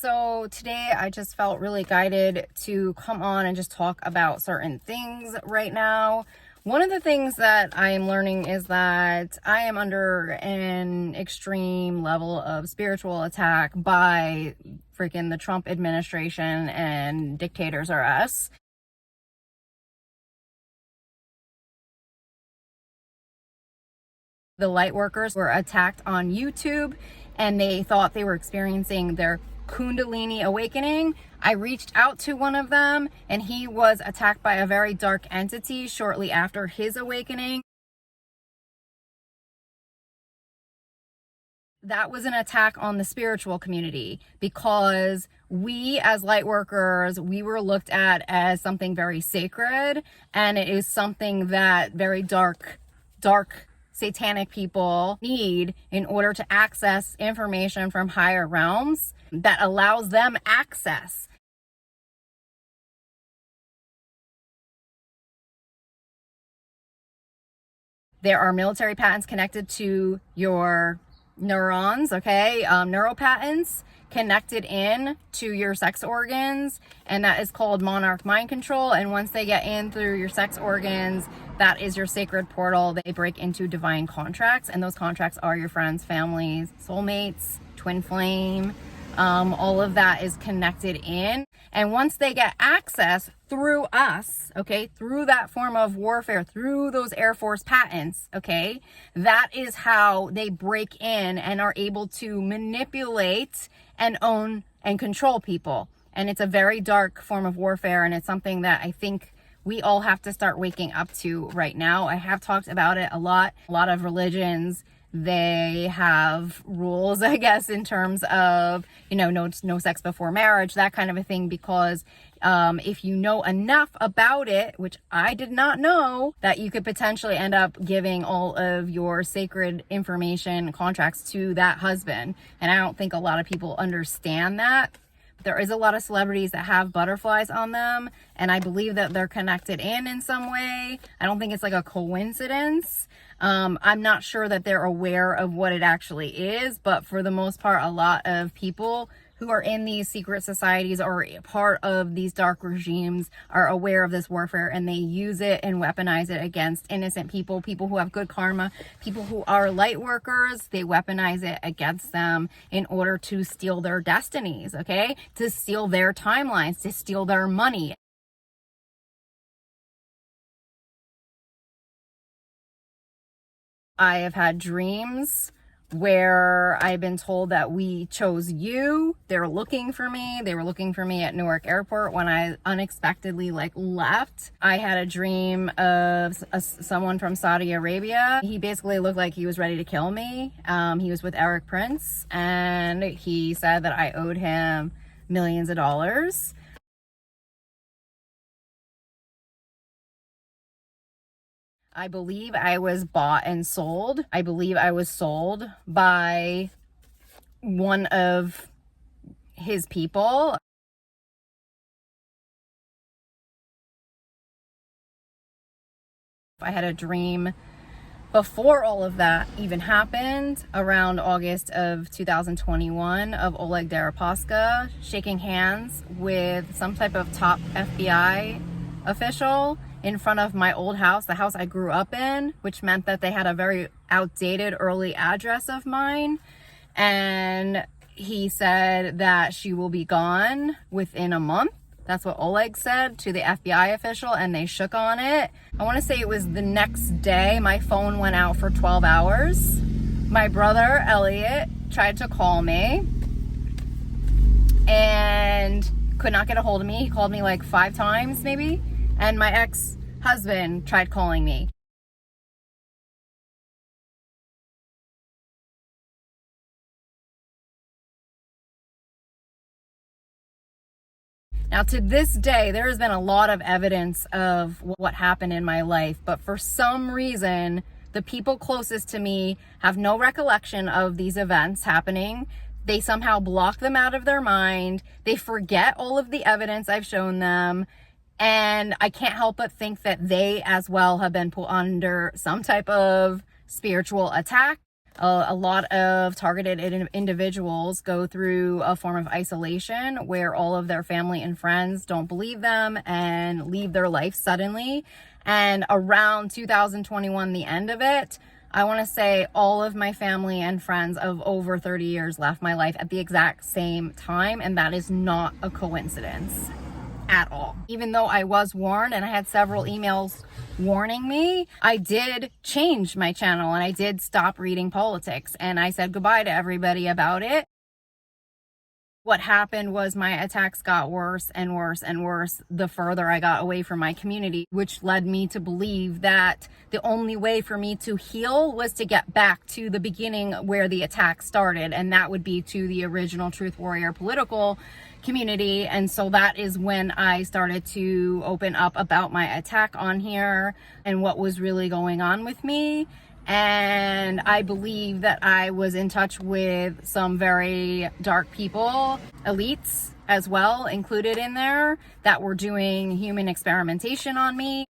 So today I just felt really guided to come on and just talk about certain things right now. One of the things that I am learning is that I am under an extreme level of spiritual attack by freaking the Trump administration and dictators are us. The light workers were attacked on YouTube and they thought they were experiencing their Kundalini awakening. I reached out to one of them and he was attacked by a very dark entity shortly after his awakening. That was an attack on the spiritual community because we as light workers, we were looked at as something very sacred, and it is something that very dark satanic people need in order to access information from higher realms that allows them access. There are military patents connected to your neurons, okay? Neural patents connected in to your sex organs, and that is called monarch mind control. And once they get in through your sex organs, that is your sacred portal. They break into divine contracts, and those contracts are your friends, families, soulmates, twin flame. All of that is connected in. And once they get access through us, okay, through that form of warfare, through those Air Force patents, okay, that is how they break in and are able to manipulate and own and control people. And it's a very dark form of warfare, and it's something that I think we all have to start waking up to right now. I have talked about it a lot. A lot of religions, they have rules, I guess, in terms of, no sex before marriage, that kind of a thing, because if you know enough about it, which I did not know, that you could potentially end up giving all of your sacred information contracts to that husband. And I don't think a lot of people understand that. There is a lot of celebrities that have butterflies on them, and I believe that they're connected in some way. I don't think it's like a coincidence. I'm not sure that they're aware of what it actually is, but for the most part, a lot of people who are in these secret societies or part of these dark regimes are aware of this warfare, and they use it and weaponize it against innocent people, people who have good karma, people who are light workers. They weaponize it against them in order to steal their destinies, okay? To steal their timelines, to steal their money. I have had dreams where I've been told that we chose you. They're looking for me. They were looking for me at Newark Airport when I unexpectedly left. I had a dream of someone from Saudi Arabia. He basically looked like he was ready to kill me. He was with Eric Prince, and he said that I owed him millions of dollars. I believe I was bought and sold. I believe I was sold by one of his people. I had a dream before all of that even happened, around August of 2021, of Oleg Deripaska shaking hands with some type of top FBI official in front of my old house, the house I grew up in, which meant that they had a very outdated early address of mine. And he said that she will be gone within a month. That's what Oleg said to the FBI official, and they shook on it. I want to say it was the next day. My phone went out for 12 hours. My brother, Elliot, tried to call me and could not get a hold of me. He called me like 5 times maybe. And my ex-husband tried calling me. Now, to this day, there has been a lot of evidence of what happened in my life, but for some reason, the people closest to me have no recollection of these events happening. They somehow block them out of their mind. They forget all of the evidence I've shown them. And I can't help but think that they as well have been put under some type of spiritual attack. A lot of targeted individuals go through a form of isolation where all of their family and friends don't believe them and leave their life suddenly. And around 2021, the end of it, I want to say all of my family and friends of over 30 years left my life at the exact same time. And that is not a coincidence at all. Even though I was warned and I had several emails warning me, I did change my channel and I did stop reading politics and I said goodbye to everybody about it. What happened was my attacks got worse and worse and worse the further I got away from my community, which led me to believe that the only way for me to heal was to get back to the beginning where the attack started, and that would be to the original Truth Warrior political community. And so that is when I started to open up about my attack on here and what was really going on with me. And I believe that I was in touch with some very dark people, elites as well included in there, that were doing human experimentation on me.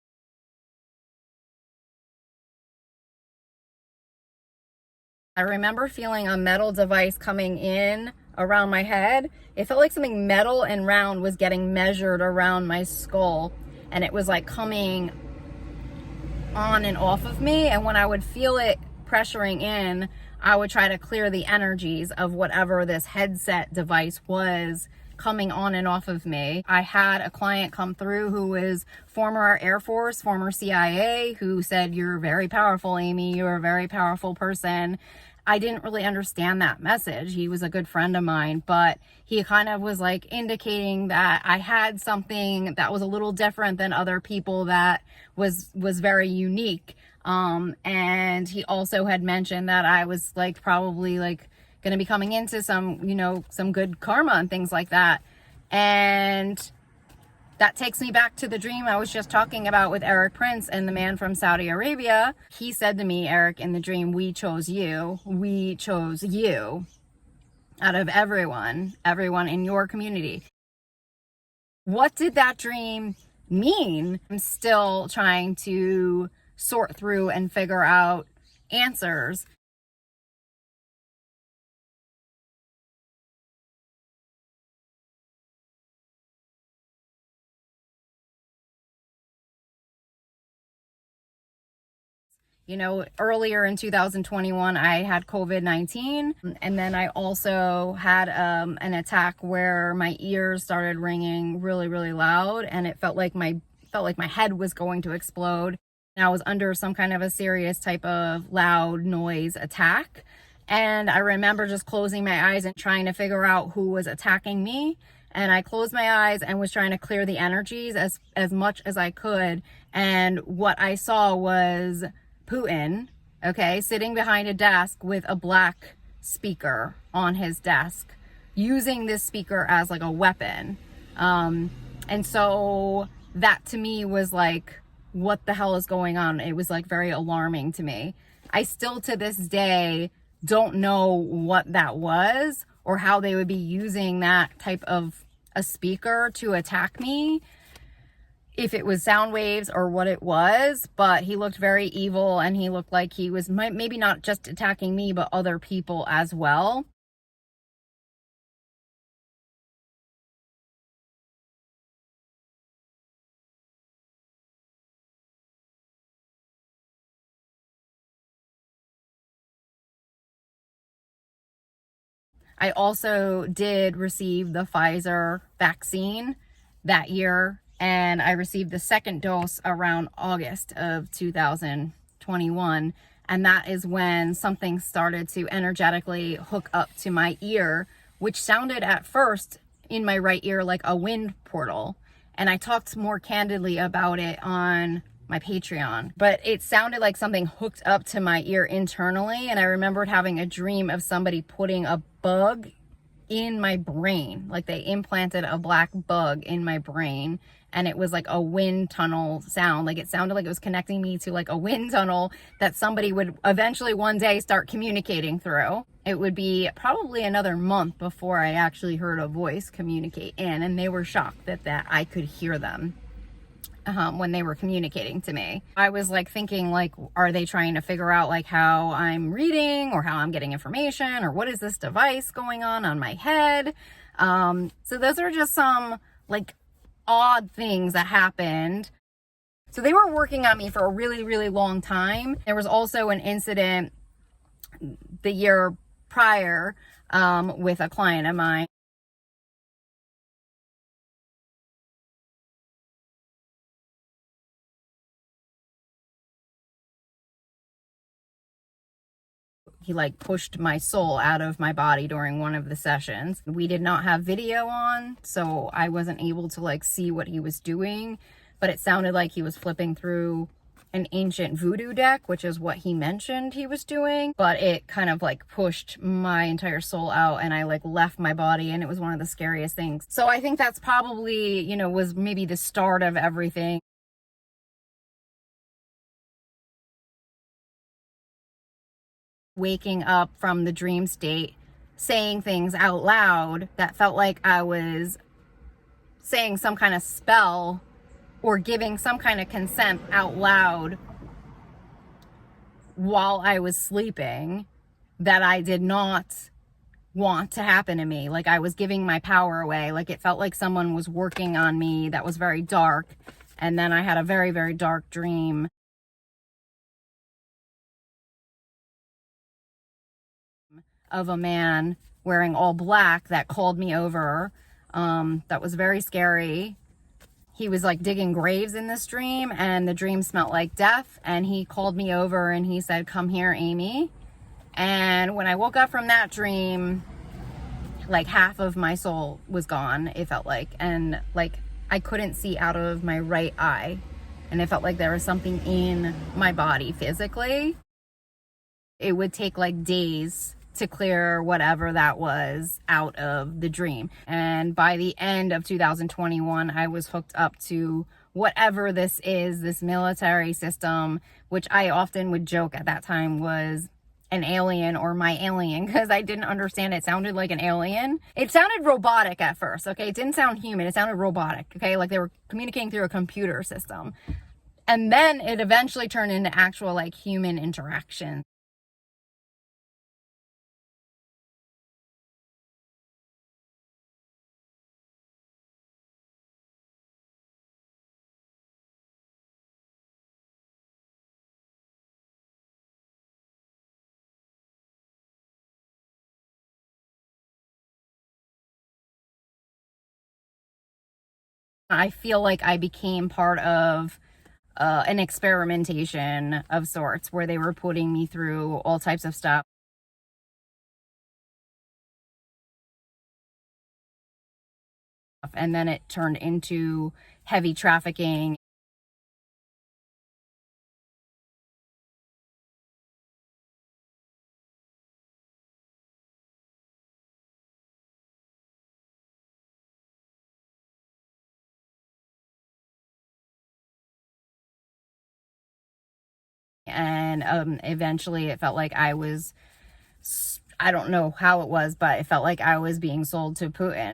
I remember feeling a metal device coming in around my head. It felt like something metal and round was getting measured around my skull, and it was like coming on and off of me. And when I would feel it pressuring in, I would try to clear the energies of whatever this headset device was coming on and off of me. I had a client come through who was former Air Force, former CIA, who said, "You're very powerful, Amy. You're a very powerful person." I didn't really understand that message. He was a good friend of mine, but he kind of was like indicating that I had something that was a little different than other people, that was very unique. And he also had mentioned that I was like probably like going to be coming into some, some good karma and things like that. And that takes me back to the dream I was just talking about with Eric Prince and the man from Saudi Arabia. He said to me, "Eric, in the dream, we chose you. We chose you out of everyone in your community." What did that dream mean? I'm still trying to sort through and figure out answers. Earlier in 2021, I had COVID-19, and then I also had an attack where my ears started ringing really, really loud, and it felt like my head was going to explode. And I was under some kind of a serious type of loud noise attack. And I remember just closing my eyes and trying to figure out who was attacking me. And I closed my eyes and was trying to clear the energies as much as I could. And what I saw was Putin, sitting behind a desk with a black speaker on his desk, using this speaker as like a weapon. And so that to me was like, what the hell is going on? It was like very alarming to me. I still to this day don't know what that was or how they would be using that type of a speaker to attack me, if it was sound waves or what it was. But he looked very evil, and he looked like he was maybe not just attacking me, but other people as well. I also did receive the Pfizer vaccine that year, and I received the second dose around August of 2021. And that is when something started to energetically hook up to my ear, which sounded at first in my right ear like a wind portal. And I talked more candidly about it on my Patreon, but it sounded like something hooked up to my ear internally. And I remembered having a dream of somebody putting a bug in my brain, like they implanted a black bug in my brain, and it was like a wind tunnel sound. Like it sounded like it was connecting me to like a wind tunnel that somebody would eventually one day start communicating through. It would be probably another month before I actually heard a voice communicate in, and they were shocked that I could hear them. when they were communicating to me. I was like thinking, like, are they trying to figure out like how I'm reading or how I'm getting information, or what is this device going on my head? So those are just some like odd things that happened. So they were working on me for a really, really long time. There was also an incident the year prior with a client of mine. He like pushed my soul out of my body during one of the sessions. We did not have video on, so I wasn't able to like see what he was doing, but it sounded like he was flipping through an ancient voodoo deck, which is what he mentioned he was doing. But it kind of like pushed my entire soul out, and I like left my body, and it was one of the scariest things. So I think that's probably, you know, was maybe the start of everything. Waking up from the dream state, saying things out loud that felt like I was saying some kind of spell or giving some kind of consent out loud while I was sleeping that I did not want to happen to me. Like I was giving my power away. Like it felt like someone was working on me that was very dark. And then I had a very, very dark dream of a man wearing all black that called me over. That was very scary. He was like digging graves in this dream, and the dream smelled like death, and he called me over and he said, "Come here, Amy." And when I woke up from that dream, like half of my soul was gone, it felt like, and like I couldn't see out of my right eye, and it felt like there was something in my body physically. It would take like days to clear whatever that was out of the dream. And by the end of 2021, I was hooked up to whatever this is, this military system, which I often would joke at that time was an alien or my alien, because I didn't understand. It sounded like an alien. It sounded robotic at first, okay? It didn't sound human. It sounded robotic, okay? Like they were communicating through a computer system. And then it eventually turned into actual like human interaction. I feel like I became part of an experimentation of sorts where they were putting me through all types of stuff. And then it turned into heavy trafficking. And eventually it felt like I don't know how it was, but it felt like I was being sold to Putin.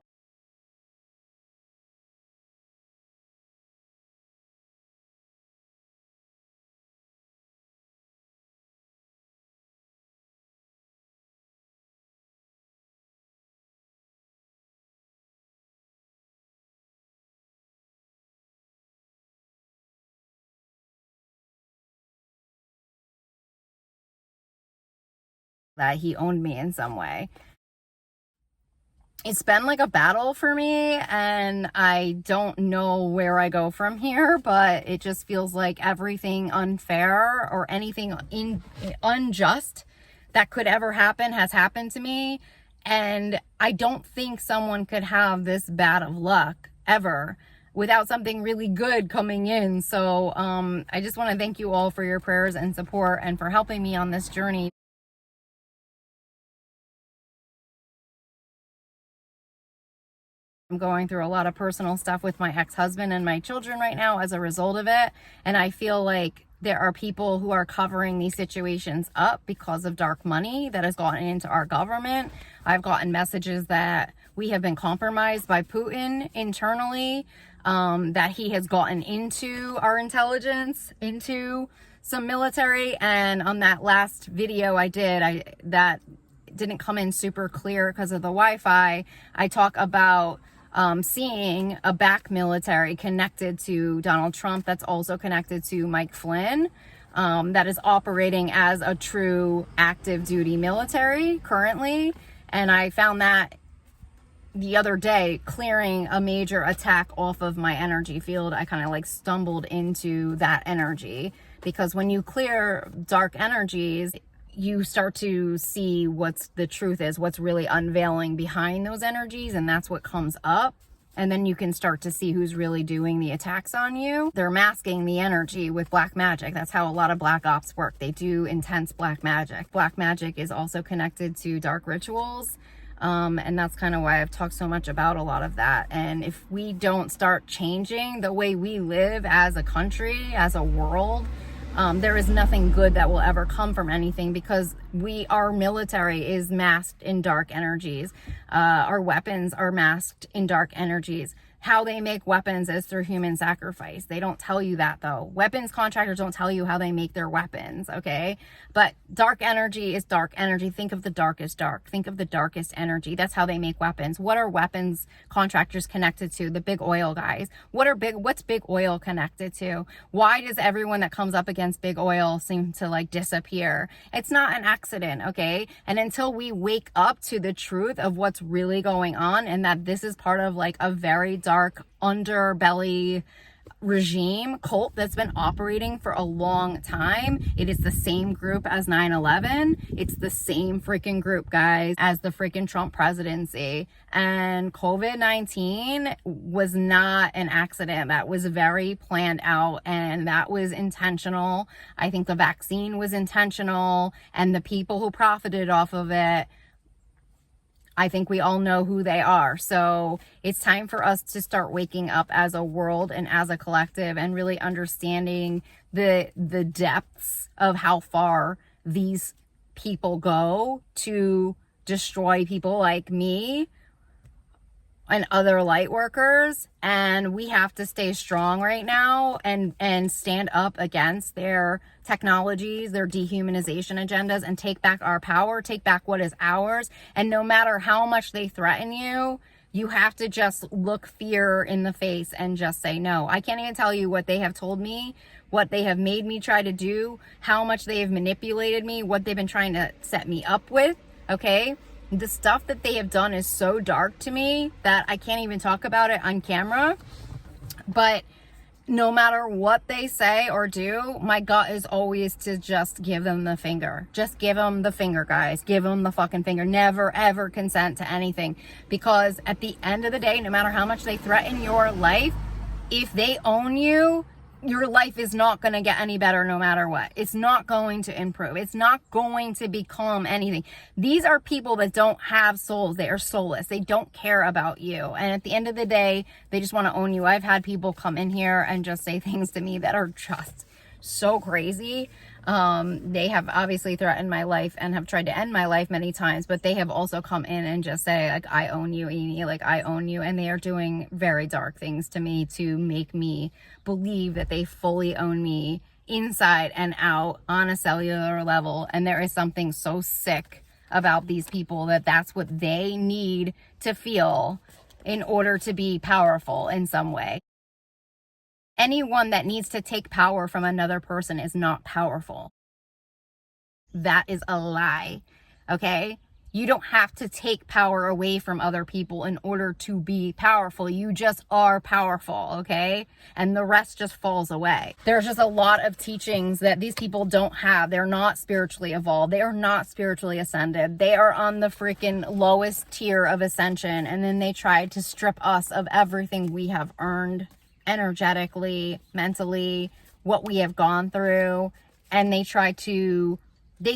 That he owned me in some way. It's been like a battle for me, and I don't know where I go from here, but it just feels like everything unfair or anything unjust that could ever happen has happened to me. And I don't think someone could have this bad of luck ever without something really good coming in. So I just want to thank you all for your prayers and support and for helping me on this journey. I'm going through a lot of personal stuff with my ex-husband and my children right now as a result of it. And I feel like there are people who are covering these situations up because of dark money that has gotten into our government. I've gotten messages that we have been compromised by Putin internally, that he has gotten into our intelligence, into some military. And on that last video I did, that didn't come in super clear because of the Wi-Fi. I talk about seeing a back military connected to Donald Trump that's also connected to Mike Flynn, that is operating as a true active duty military currently. And I found that the other day, clearing a major attack off of my energy field. I kind of like stumbled into that energy, because when you clear dark energies, you start to see what's the truth is, what's really unveiling behind those energies, and that's what comes up. And then you can start to see who's really doing the attacks on you. They're masking the energy with black magic. That's how a lot of black ops work. They do intense black magic. Black magic is also connected to dark rituals. And that's kind of why I've talked so much about a lot of that. And if we don't start changing the way we live as a country, as a world, there is nothing good that will ever come from anything, because our military is masked in dark energies. Our weapons are masked in dark energies. How they make weapons is through human sacrifice. They don't tell you that, though. Weapons contractors don't tell you how they make their weapons, okay? But dark energy is dark energy. Think of the darkest dark. Think of the darkest energy. That's how they make weapons. What are weapons contractors connected to? The big oil guys. What's big oil connected to? Why does everyone that comes up against big oil seem to like disappear? It's not an accident, okay? And until we wake up to the truth of what's really going on, and that this is part of like a very dark underbelly regime cult that's been operating for a long time. It is the same group as 9/11. It's the same freaking group, guys, as the freaking Trump presidency. And COVID-19 was not an accident. That was very planned out, and that was intentional. I think the vaccine was intentional, and the people who profited off of it, I think we all know who they are. So it's time for us to start waking up as a world and as a collective, and really understanding the depths of how far these people go to destroy people like me and other light workers. And we have to stay strong right now and stand up against their technologies, their dehumanization agendas, and take back our power, take back what is ours. And no matter how much they threaten you, you have to just look fear in the face and just say no. I can't even tell you what they have told me, what they have made me try to do, how much they have manipulated me, what they've been trying to set me up with, okay? The stuff that they have done is so dark to me that I can't even talk about it on camera. But no matter what they say or do, my gut is always to just give them the finger. Just give them the finger, guys. Give them the fucking finger. Never, ever consent to anything. Because at the end of the day, no matter how much they threaten your life, if they own you, your life is not going to get any better no matter what. It's not going to improve. It's not going to become anything. These are people that don't have souls. They are soulless. They don't care about you. And at the end of the day, they just want to own you. I've had people come in here and just say things to me that are just so crazy. They have obviously threatened my life and have tried to end my life many times, but they have also come in and just say, like, I own you, Amy, like, I own you. And they are doing very dark things to me to make me believe that they fully own me inside and out on a cellular level. And there is something so sick about these people that that's what they need to feel in order to be powerful in some way. Anyone that needs to take power from another person is not powerful. That is a lie, okay? You don't have to take power away from other people in order to be powerful. You just are powerful, okay? And the rest just falls away. There's just a lot of teachings that these people don't have. They're not spiritually evolved. They are not spiritually ascended. They are on the freaking lowest tier of ascension, and then they try to strip us of everything we have earned energetically, mentally, what we have gone through, and they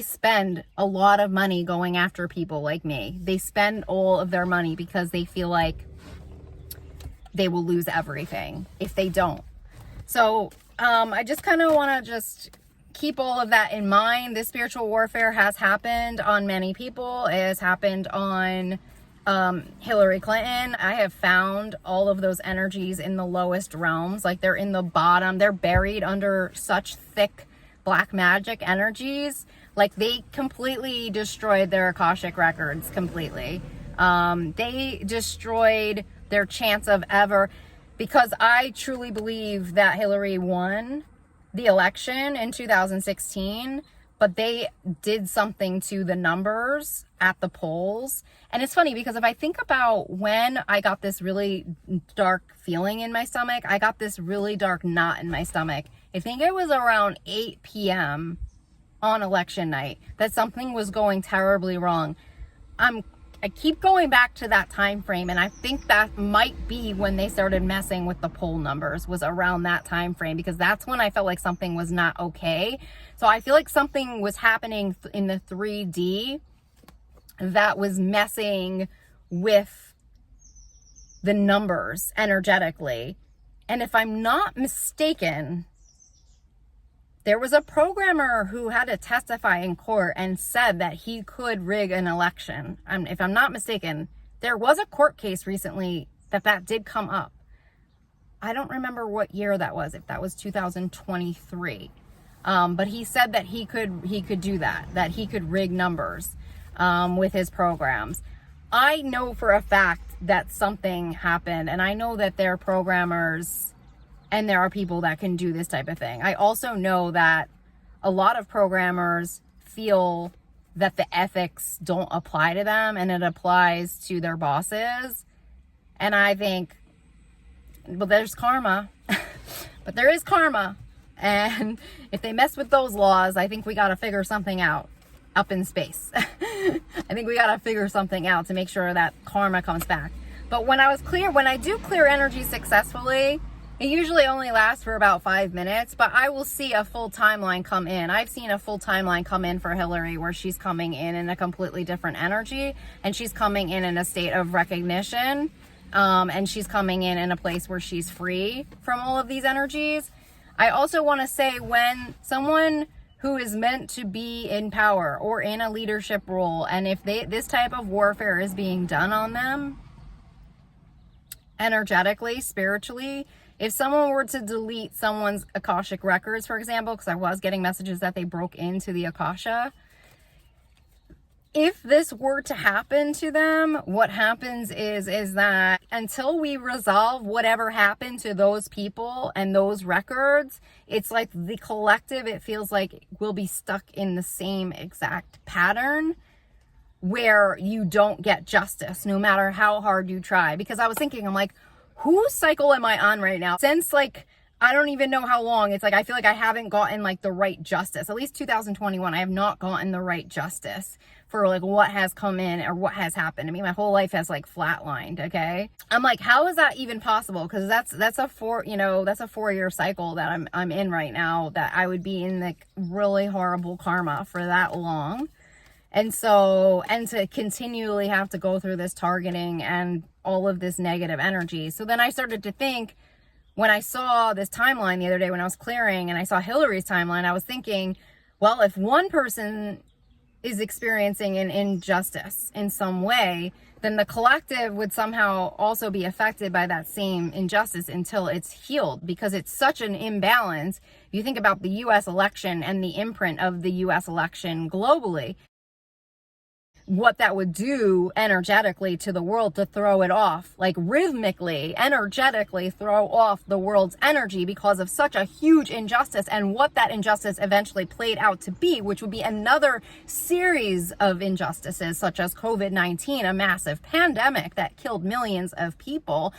spend a lot of money going after people like me. They spend all of their money because they feel like they will lose everything if they don't. So I just kind of want to just keep all of that in mind. This spiritual warfare has happened on many people. It has happened on Hillary Clinton, I have found all of those energies in the lowest realms. Like they're in the bottom, they're buried under such thick black magic energies. Like they completely destroyed their Akashic records completely. They destroyed their chance of ever, because I truly believe that Hillary won the election in 2016, but they did something to the numbers at the polls. And it's funny because if I think about when I got this really dark feeling in my stomach, I got this really dark knot in my stomach. I think it was around 8 p.m. on election night that something was going terribly wrong. I keep going back to that time frame, and I think that might be when they started messing with the poll numbers, was around that time frame, because that's when I felt like something was not okay. So I feel like something was happening in the 3D that was messing with the numbers energetically. And if I'm not mistaken, there was a programmer who had to testify in court and said that he could rig an election. If I'm not mistaken, there was a court case recently that did come up. I don't remember what year that was, if that was 2023. But he said that he could do that he could rig numbers with his programs. I know for a fact that something happened, and I know that there are programmers and there are people that can do this type of thing. I also know that a lot of programmers feel that the ethics don't apply to them and it applies to their bosses. And I think, well, there's karma, but there is karma. And if they mess with those laws, I think we got to figure something out up in space. I think we got to figure something out to make sure that karma comes back. But when I do clear energy successfully, it usually only lasts for about 5 minutes, but I will see a full timeline come in. I've seen a full timeline come in for Hillary where she's coming in a completely different energy, and she's coming in a state of recognition, and she's coming in a place where she's free from all of these energies. I also want to say, when someone who is meant to be in power or in a leadership role, and if this type of warfare is being done on them energetically, spiritually, if someone were to delete someone's Akashic records, for example, because I was getting messages that they broke into the Akasha, if this were to happen to them, what happens is that until we resolve whatever happened to those people and those records, it's like the collective, it feels like we'll be stuck in the same exact pattern where you don't get justice no matter how hard you try. Because I was thinking, I'm like, whose cycle am I on right now? Since like, I don't even know how long. It's like, I feel like I haven't gotten like the right justice. At least 2021, I have not gotten the right justice for like what has come in or what has happened. I mean, my whole life has like flatlined. Okay. I'm like, how is that even possible? Because that's a 4-year cycle that I'm in right now, that I would be in like really horrible karma for that long. And to continually have to go through this targeting and all of this negative energy. So then I started to think, when I saw this timeline the other day when I was clearing and I saw Hillary's timeline, I was thinking, well, if one person is experiencing an injustice in some way, then the collective would somehow also be affected by that same injustice until it's healed, because it's such an imbalance. You think about the US election and the imprint of the US election globally, what that would do energetically to the world, to throw it off, like rhythmically, energetically throw off the world's energy because of such a huge injustice, and what that injustice eventually played out to be, which would be another series of injustices, such as COVID-19, a massive pandemic that killed millions of people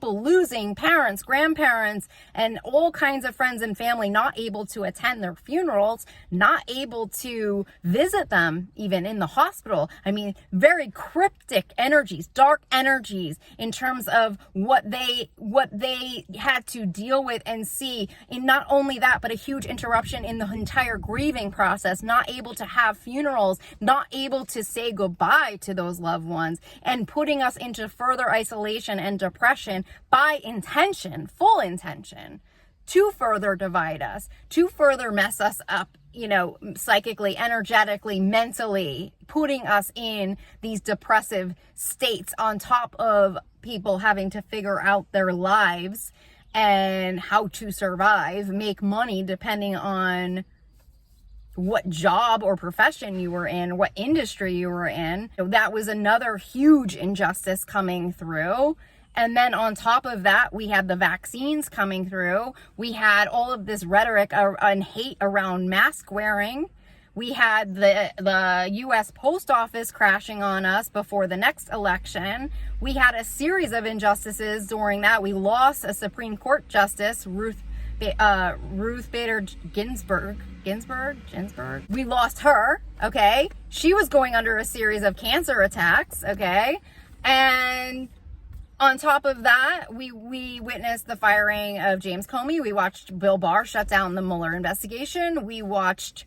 losing parents, grandparents, and all kinds of friends and family, not able to attend their funerals, not able to visit them even in the hospital. I mean, very cryptic energies, dark energies in terms of what they had to deal with and see. And not only that, but a huge interruption in the entire grieving process, not able to have funerals, not able to say goodbye to those loved ones, and putting us into further isolation and depression by intention, full intention, to further divide us, to further mess us up, you know, psychically, energetically, mentally, putting us in these depressive states on top of people having to figure out their lives and how to survive, make money depending on what job or profession you were in, what industry you were in. So that was another huge injustice coming through. And then on top of that, we had the vaccines coming through. We had all of this rhetoric and hate around mask wearing. We had the U.S. Post Office crashing on us before the next election. We had a series of injustices during that. We lost a Supreme Court Justice, Ruth Bader Ginsburg. We lost her, okay? She was going under a series of cancer attacks, okay? And on top of that, we witnessed the firing of James Comey. We watched Bill Barr shut down the Mueller investigation. We watched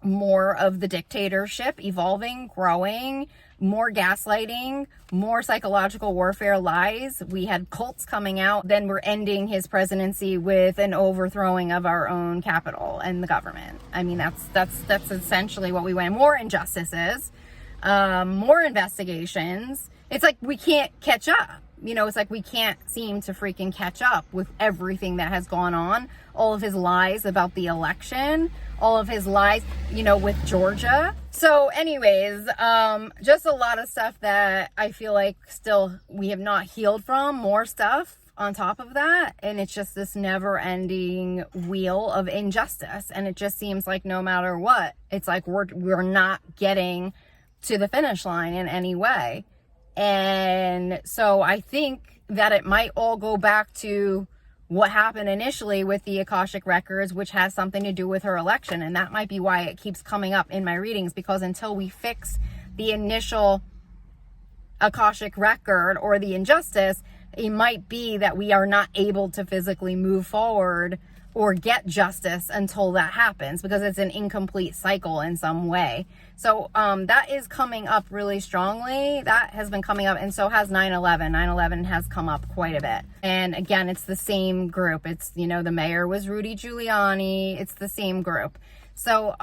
more of the dictatorship evolving, growing, more gaslighting, more psychological warfare lies. We had cults coming out. Then we're ending his presidency with an overthrowing of our own capital and the government. I mean, that's essentially what we went. More injustices, more investigations. It's like we can't catch up. You know, it's like we can't seem to freaking catch up with everything that has gone on. All of his lies about the election, all of his lies, you know, with Georgia. So anyways, just a lot of stuff that I feel like still we have not healed from, more stuff on top of that. And it's just this never ending wheel of injustice. And it just seems like no matter what, it's like we're not getting to the finish line in any way. And so I think that it might all go back to what happened initially with the Akashic records, which has something to do with her election. And that might be why it keeps coming up in my readings, because until we fix the initial Akashic record or the injustice, it might be that we are not able to physically move forward or get justice until that happens, because it's an incomplete cycle in some way. So that is coming up really strongly. That has been coming up, and so has 9/11. 9/11 has come up quite a bit. And again, it's the same group. It's, you know, the mayor was Rudy Giuliani. It's the same group. So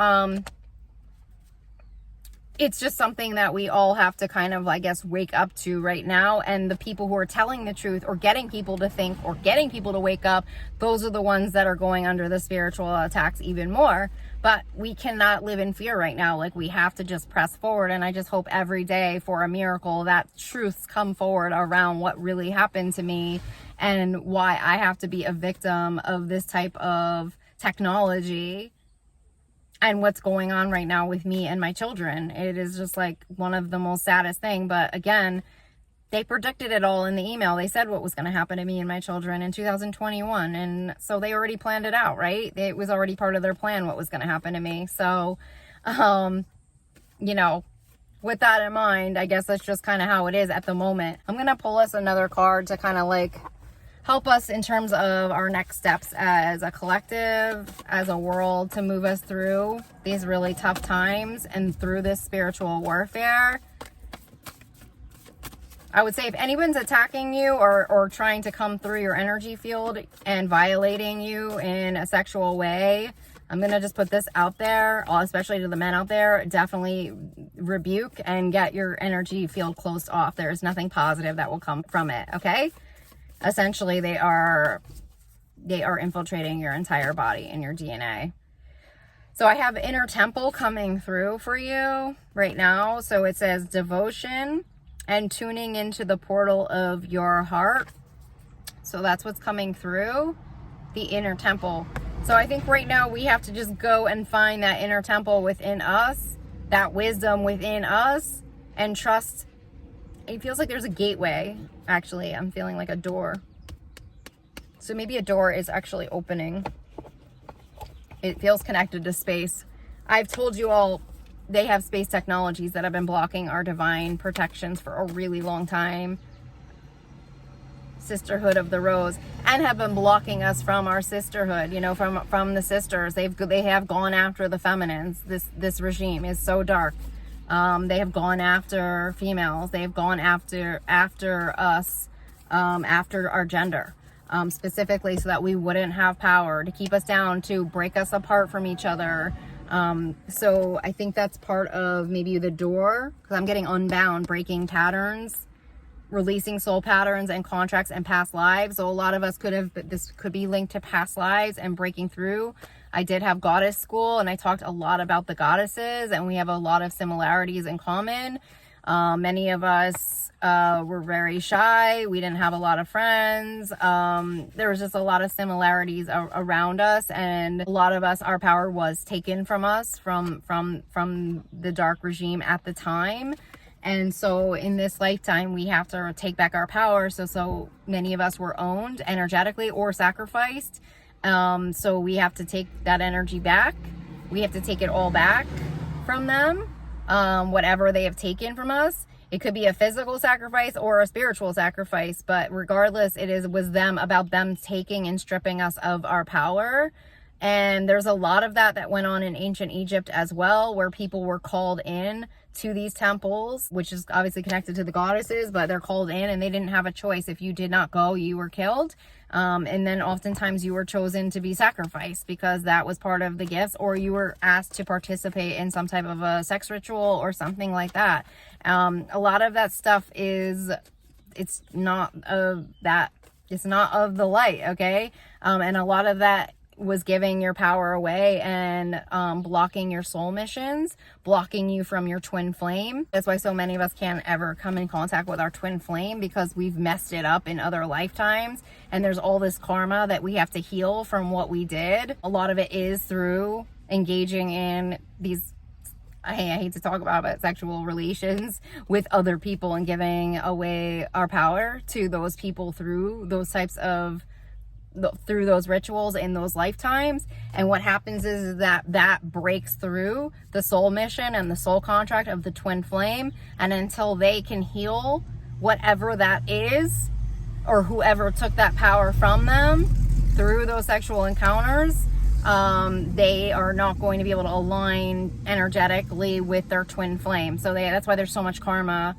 it's just something that we all have to kind of, I guess, wake up to right now. And the people who are telling the truth or getting people to think or getting people to wake up, those are the ones that are going under the spiritual attacks even more. But we cannot live in fear right now. Like, we have to just press forward. And I just hope every day for a miracle that truths come forward around what really happened to me and why I have to be a victim of this type of technology and what's going on right now with me and my children. It is just like one of the most saddest thing. But again, they predicted it all in the email. They said what was going to happen to me and my children in 2021. And so they already planned it out, right? It was already part of their plan what was going to happen to me. So, you know, with that in mind, I guess that's just kind of how it is at the moment. I'm going to pull us another card to kind of like help us in terms of our next steps as a collective, as a world, to move us through these really tough times and through this spiritual warfare. I would say if anyone's attacking you or trying to come through your energy field and violating you in a sexual way, I'm going to just put this out there, especially to the men out there. Definitely rebuke and get your energy field closed off. There's nothing positive that will come from it, okay? Essentially, they are infiltrating your entire body and your DNA. So I have inner temple coming through for you right now. So it says devotion and tuning into the portal of your heart. So that's what's coming through, the inner temple. So I think right now we have to just go and find that inner temple within us, that wisdom within us, and trust. It feels like there's a gateway. Actually, I'm feeling like a door. So maybe a door is actually opening. It feels connected to space. I've told you all, they have space technologies that have been blocking our divine protections for a really long time. Sisterhood of the Rose, and have been blocking us from our sisterhood, you know, from the sisters. They have gone after the feminines. This regime is so dark. They have gone after females. They have gone after us, after our gender. specifically so that we wouldn't have power, to keep us down, to break us apart from each other. So I think that's part of maybe the door, because I'm getting unbound, breaking patterns, releasing soul patterns and contracts and past lives. So a lot of us this could be linked to past lives and breaking through. I did have goddess school, and I talked a lot about the goddesses, and we have a lot of similarities in common. Many of us were very shy. We didn't have a lot of friends. There was just a lot of similarities around us, and a lot of us, our power was taken from us from the dark regime at the time. And so in this lifetime, we have to take back our power. So many of us were owned energetically or sacrificed. So we have to take that energy back. We have to take it all back from them. Whatever they have taken from us. It could be a physical sacrifice or a spiritual sacrifice, but regardless, was about them taking and stripping us of our power. And there's a lot of that went on in ancient Egypt as well, where people were called in to these temples, which is obviously connected to the goddesses, but they're called in and they didn't have a choice. If you did not go, you were killed. And then oftentimes you were chosen to be sacrificed because that was part of the gifts, or you were asked to participate in some type of a sex ritual or something like that. A lot of that stuff it's not of the light, okay? And a lot of that was giving your power away and blocking your soul missions, blocking you from your twin flame. That's why so many of us can't ever come in contact with our twin flame, because we've messed it up in other lifetimes, and there's all this karma that we have to heal from what we did. A lot of it is through engaging in these, I hate to talk about it, sexual relations with other people and giving away our power to those people through those types of through those rituals in those lifetimes. And what happens is that breaks through the soul mission and the soul contract of the twin flame, and until they can heal whatever that is, or whoever took that power from them through those sexual encounters, they are not going to be able to align energetically with their twin flame. So that's why there's so much karma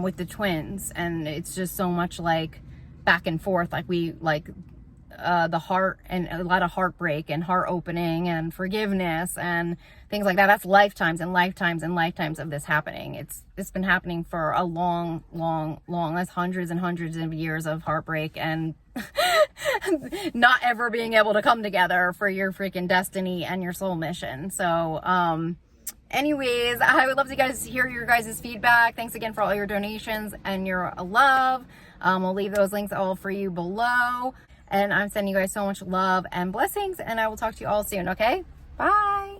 with the twins, and it's just so much like back and forth, the heart, and a lot of heartbreak and heart opening and forgiveness and things like that. That's lifetimes and lifetimes and lifetimes of this happening. It's been happening for a long that's hundreds and hundreds of years of heartbreak and not ever being able to come together for your freaking destiny and your soul mission. So anyways, I would love to hear your guys' feedback. Thanks again for all your donations and your love. We'll leave those links all for you below. And I'm sending you guys so much love and blessings, and I will talk to you all soon, okay? Bye!